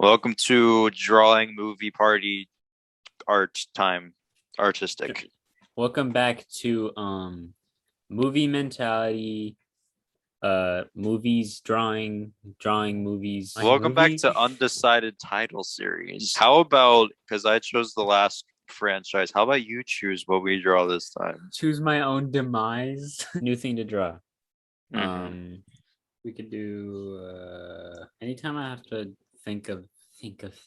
Welcome to Drawing Movie Party Art Time. Artistic. Welcome back to movie mentality, movies, drawing movies. Welcome back to Undecided Title Series. How about, because I chose the last franchise, how about you choose what we draw this time? Choose my own demise. New thing to draw. Mhm. We could do anytime I have to think of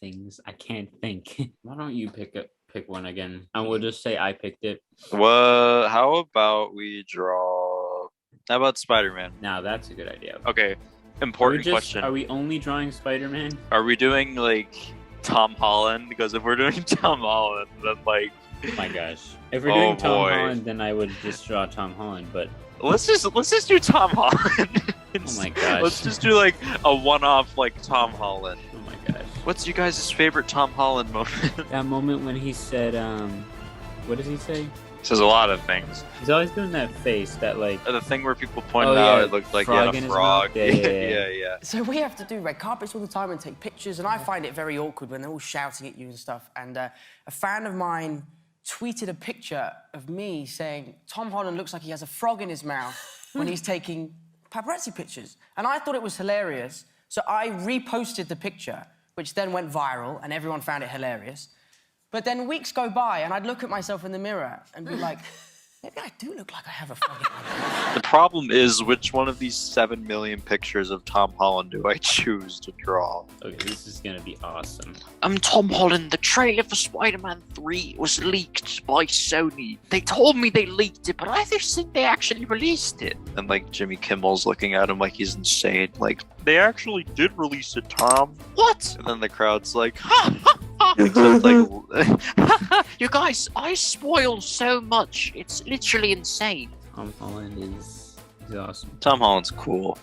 things I can't think. Why don't you pick one again, and we'll just say I picked it. Well, how about we draw? How about Spider-Man? Now that's a good idea. Okay, important question. Are we only drawing Spider-Man? Are we doing like Tom Holland? Because if we're doing Tom Holland, then like, oh my gosh, if we're doing Tom Holland, then I would just draw Tom Holland. But let's just do Tom Holland. Oh my gosh. Let's just do like a one-off like Tom Holland. Oh my gosh. What's you guys' favorite Tom Holland moment? That moment when he said, what does he say? He says a lot of things. He's always doing that face, that like... The thing where people pointed out it looked like he had a frog. Yeah. So we have to do red carpets all the time and take pictures, and I find it very awkward when they're all shouting at you and stuff. And a fan of mine tweeted a picture of me saying, Tom Holland looks like he has a frog in his mouth when he's taking paparazzi pictures. And I thought it was hilarious, so I reposted the picture, which then went viral, and everyone found it hilarious. But then weeks go by, and I'd look at myself in the mirror and be like, maybe I do look like I have a frog in my mouth. The problem is, which one of these 7 million pictures of Tom Holland do I choose to draw? Okay, this is gonna be awesome. I'm Tom Holland. The trailer for Spider-Man 3 was leaked by Sony. They told me they leaked it, but I just think they actually released it. And like Jimmy Kimmel's looking at him like he's insane. Like, they actually did release it, Tom. What? And then the crowd's like, ha ha ha! Except like, you guys, I spoil so much. It's literally insane. Tom Holland is awesome. Tom Holland's cool.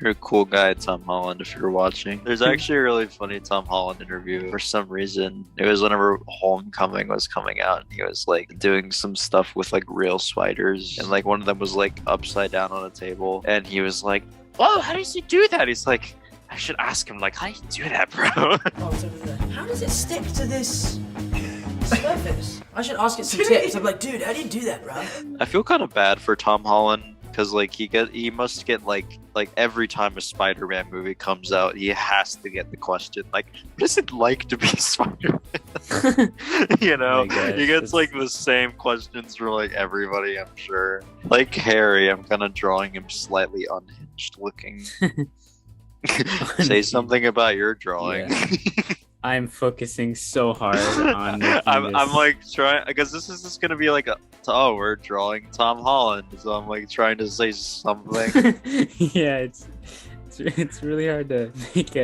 You're a cool guy, Tom Holland, if you're watching. There's actually a really funny Tom Holland interview for some reason. It was whenever Homecoming was coming out, and he was like doing some stuff with like real spiders, and like one of them was like upside down on a table, and he was like, "Oh, how does he do that?" He's like, "I should ask him, like, how do you do that, bro?" Oh, it's over there. How does it stick to this surface? I should ask it some tips. I'm like, dude, how do you do that, bro? I feel kind of bad for Tom Holland, because like he must get like every time a Spider-Man movie comes out, he has to get the question like, what is it like to be Spider-Man? You know, he gets like the same questions from like everybody, I'm sure. Like Harry, I'm kind of drawing him slightly unhinged looking. Say something about your drawing. Yeah. I'm focusing so hard on I'm like trying, because this is just gonna be like we're drawing Tom Holland, so I'm like trying to say something. Yeah, it's really hard to make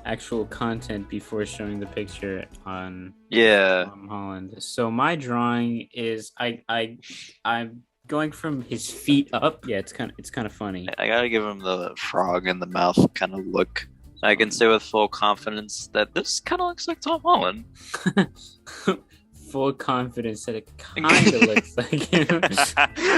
actual content before showing the picture on Tom Holland. So my drawing is I'm going from his feet up. Yeah, it's kind of funny. I gotta give him the frog in the mouth kind of look. I can say with full confidence that this kind of looks like Tom Holland. Full confidence that it kind of looks like him.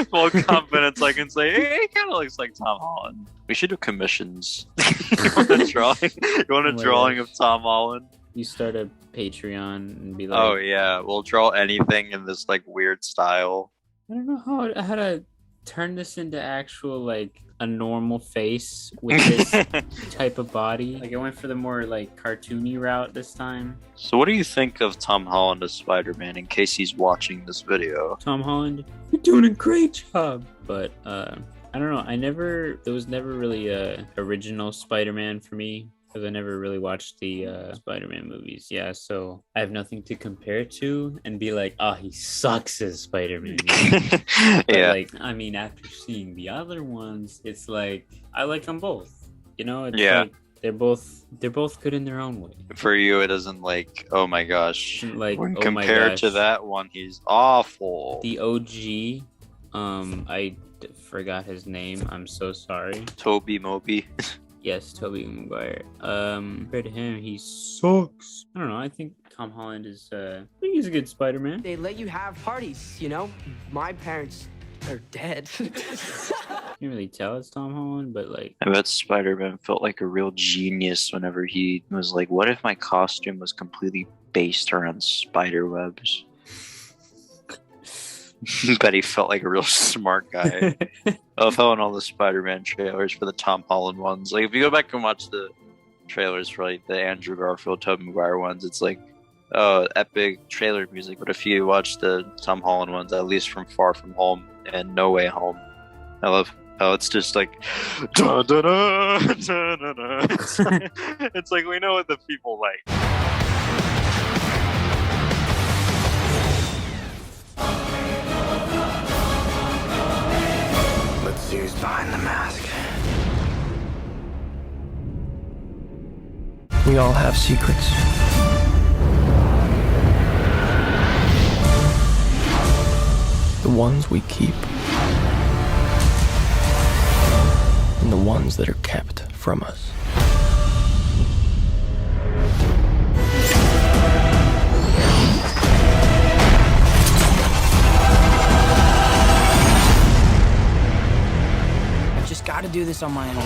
Full confidence, I can say, hey, it kind of looks like Tom Holland. We should do commissions. You want a drawing? You want a drawing of Tom Holland? You start a Patreon and be like, oh yeah, we'll draw anything in this like weird style. I don't know how to turn this into actual like a normal face with this type of body. Like I went for the more like cartoony route this time. So what do you think of Tom Holland as Spider-Man, in case he's watching this video? Tom Holland, you're doing a great job. But I don't know, there was never really a original Spider-Man for me, because I never really watched the Spider-Man movies. Yeah, so I have nothing to compare it to and be like, oh, he sucks as Spider-Man. Yeah. Like, I mean, after seeing the other ones, it's like, I like them both. You know? It's yeah. Like, they're both good in their own way. For you, it isn't like, oh my gosh. Like, when compared to that one, he's awful. The OG, I forgot his name. I'm so sorry. Toby Moby. Yes, Tobey Maguire. Compared to him, he sucks. I don't know. I think Tom Holland is. I think he's a good Spider-Man. They let you have parties, you know? My parents They're dead. Can't really tell it's Tom Holland, but like, I bet Spider-Man felt like a real genius whenever he was like, what if my costume was completely based around spider webs? Bet he felt like a real smart guy. I love how in all the Spider-Man trailers for the Tom Holland ones, like if you go back and watch the trailers for like the Andrew Garfield, Tobey Maguire ones, it's like, oh, epic trailer music. But if you watch the Tom Holland ones, at least from Far From Home and No Way Home, I love how it's just like, da, da, da, da, da, da. It's like we know what the people like. Let's see who's behind the mask. We all have secrets. The ones we keep. And the ones that are kept from us. I just gotta do this on my own.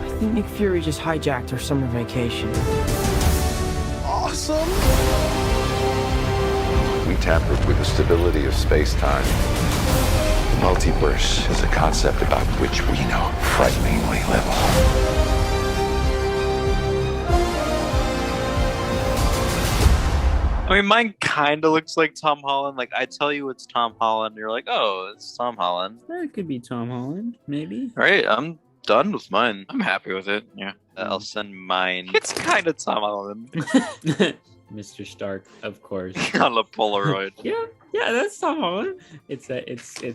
I think Nick Fury just hijacked our summer vacation. Awesome! We tampered with the stability of space-time. The multiverse is a concept about which we know frighteningly little. I mean, mine kind of looks like Tom Holland. Like, I tell you it's Tom Holland, you're like, oh, it's Tom Holland. that could be Tom Holland, maybe. All right, I'm done with mine. I'm happy with it. Yeah. I'll send mine. It's kind of Tom Holland Mr. Stark, of course. on a Polaroid. Yeah, that's Tom Holland. It's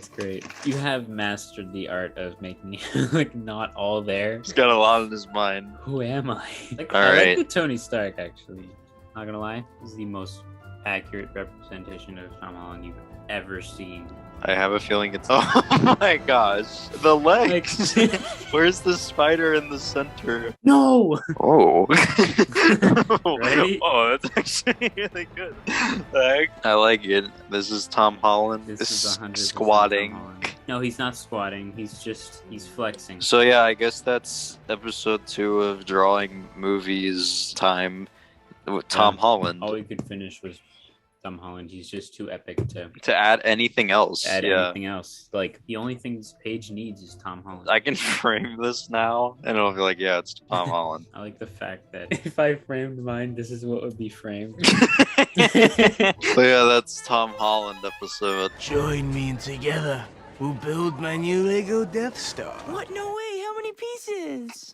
great. You have mastered the art of making it like not all there. He's got a lot in his mind. Who am I? Like, All I right. like the Tony Stark, actually. Not gonna lie, this is the most accurate representation of Tom Holland you've ever seen. I have a feeling it's. Oh my gosh, the legs. Like- Where's the spider in the center? No. Oh. Right? Oh, that's actually really good. The heck? I like it. This is Tom Holland. This is 100% squatting. Tom Holland. No, he's not squatting. He's flexing. So yeah, I guess that's episode 2 of Drawing Movies time with Tom Holland. All we could finish was Tom Holland. He's just too epic To add anything else. add yeah. anything else. Like, the only thing this page needs is Tom Holland. I can frame this now and it'll be like, yeah, it's Tom Holland. I like the fact that if I framed mine, this is what would be framed. So yeah, that's Tom Holland episode. Join me and together we'll build my new Lego Death Star. What? No way! How many pieces?